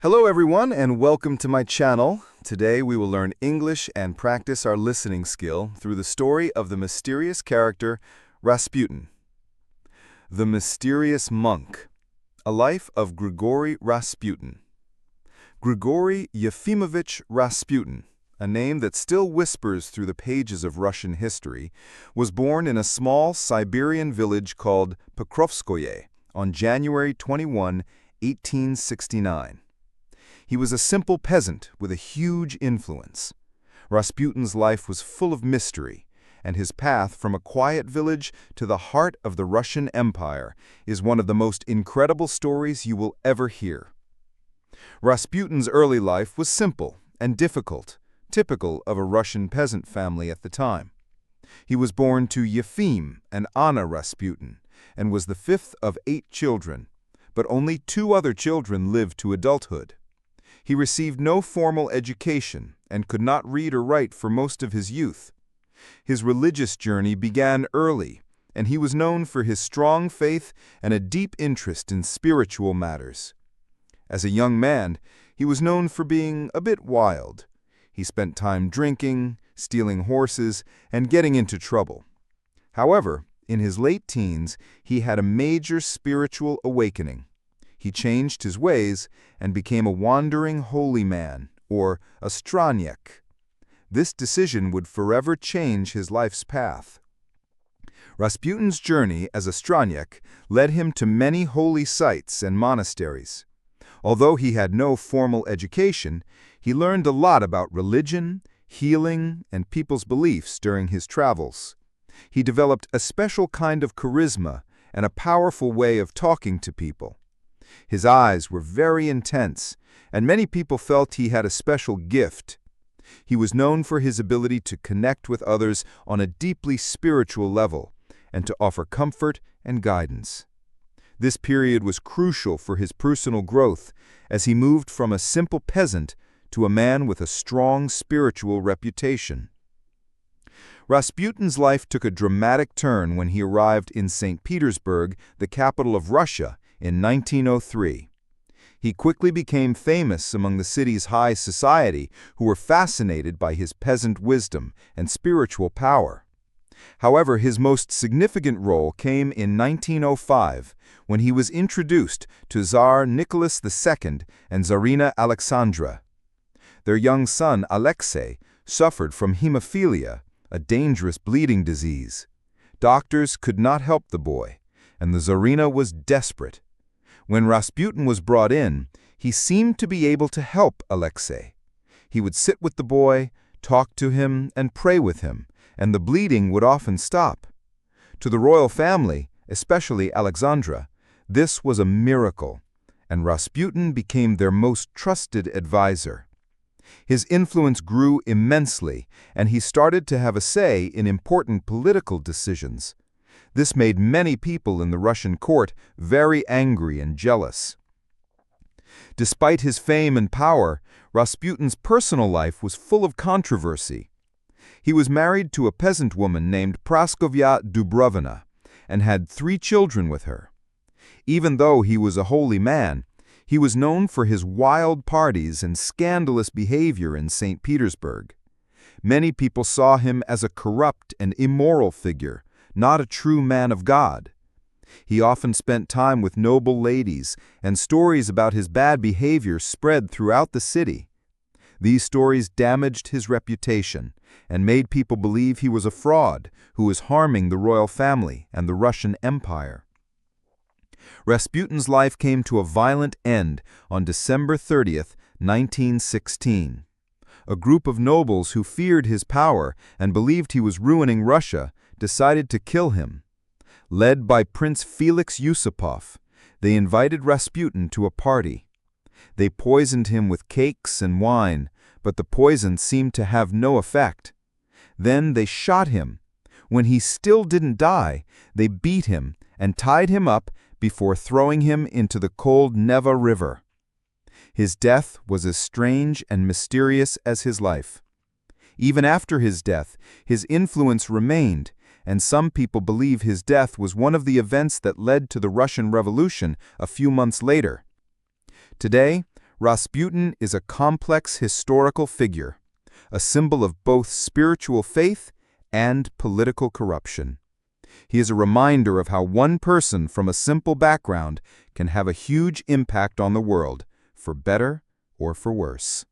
Hello everyone and welcome to my channel. Today we will learn English and practice our listening skill through the story of the mysterious character Rasputin. The Mysterious Monk. A Life of Grigory Rasputin. Grigory Yefimovich Rasputin, a name that still whispers through the pages of Russian history, was born in a small Siberian village called Pokrovskoye on January 21, 1869. He was a simple peasant with a huge influence. Rasputin's life was full of mystery, and his path from a quiet village to the heart of the Russian Empire is one of the most incredible stories you will ever hear. Rasputin's early life was simple and difficult, typical of a Russian peasant family at the time. He was born to Yefim and Anna Rasputin, and was the fifth of 8 children, but only 2 other children lived to adulthood. He received no formal education and could not read or write for most of his youth. His religious journey began early, and he was known for his strong faith and a deep interest in spiritual matters. As a young man, he was known for being a bit wild. He spent time drinking, stealing horses, and getting into trouble. However, in his late teens, he had a major spiritual awakening. He changed his ways and became a wandering holy man, or a stranyek. This decision would forever change his life's path. Rasputin's journey as a stranyek led him to many holy sites and monasteries. Although he had no formal education, he learned a lot about religion, healing, and people's beliefs during his travels. He developed a special kind of charisma and a powerful way of talking to people. His eyes were very intense, and many people felt he had a special gift. He was known for his ability to connect with others on a deeply spiritual level and to offer comfort and guidance. This period was crucial for his personal growth as he moved from a simple peasant to a man with a strong spiritual reputation. Rasputin's life took a dramatic turn when he arrived in St. Petersburg, the capital of Russia, in 1903. He quickly became famous among the city's high society, who were fascinated by his peasant wisdom and spiritual power. However, his most significant role came in 1905, when he was introduced to Tsar Nicholas II and Tsarina Alexandra. Their young son, Alexei, suffered from hemophilia, a dangerous bleeding disease. Doctors could not help the boy, and the Tsarina was desperate. When Rasputin was brought in, he seemed to be able to help Alexei. He would sit with the boy, talk to him, and pray with him, and the bleeding would often stop. To the royal family, especially Alexandra, this was a miracle, and Rasputin became their most trusted advisor. His influence grew immensely, and he started to have a say in important political decisions. This made many people in the Russian court very angry and jealous. Despite his fame and power, Rasputin's personal life was full of controversy. He was married to a peasant woman named Praskovya Dubrovina and had 3 children with her. Even though he was a holy man, he was known for his wild parties and scandalous behavior in St. Petersburg. Many people saw him as a corrupt and immoral figure, not a true man of God. He often spent time with noble ladies, and stories about his bad behavior spread throughout the city. These stories damaged his reputation and made people believe he was a fraud who was harming the royal family and the Russian Empire. Rasputin's life came to a violent end on December 30th, 1916. A group of nobles who feared his power and believed he was ruining Russia decided to kill him. Led by Prince Felix Yusupov, they invited Rasputin to a party. They poisoned him with cakes and wine, but the poison seemed to have no effect. Then they shot him. When he still didn't die, they beat him and tied him up before throwing him into the cold Neva River. His death was as strange and mysterious as his life. Even after his death, his influence remained, and some people believe his death was one of the events that led to the Russian Revolution a few months later. Today, Rasputin is a complex historical figure, a symbol of both spiritual faith and political corruption. He is a reminder of how one person from a simple background can have a huge impact on the world, for better or for worse.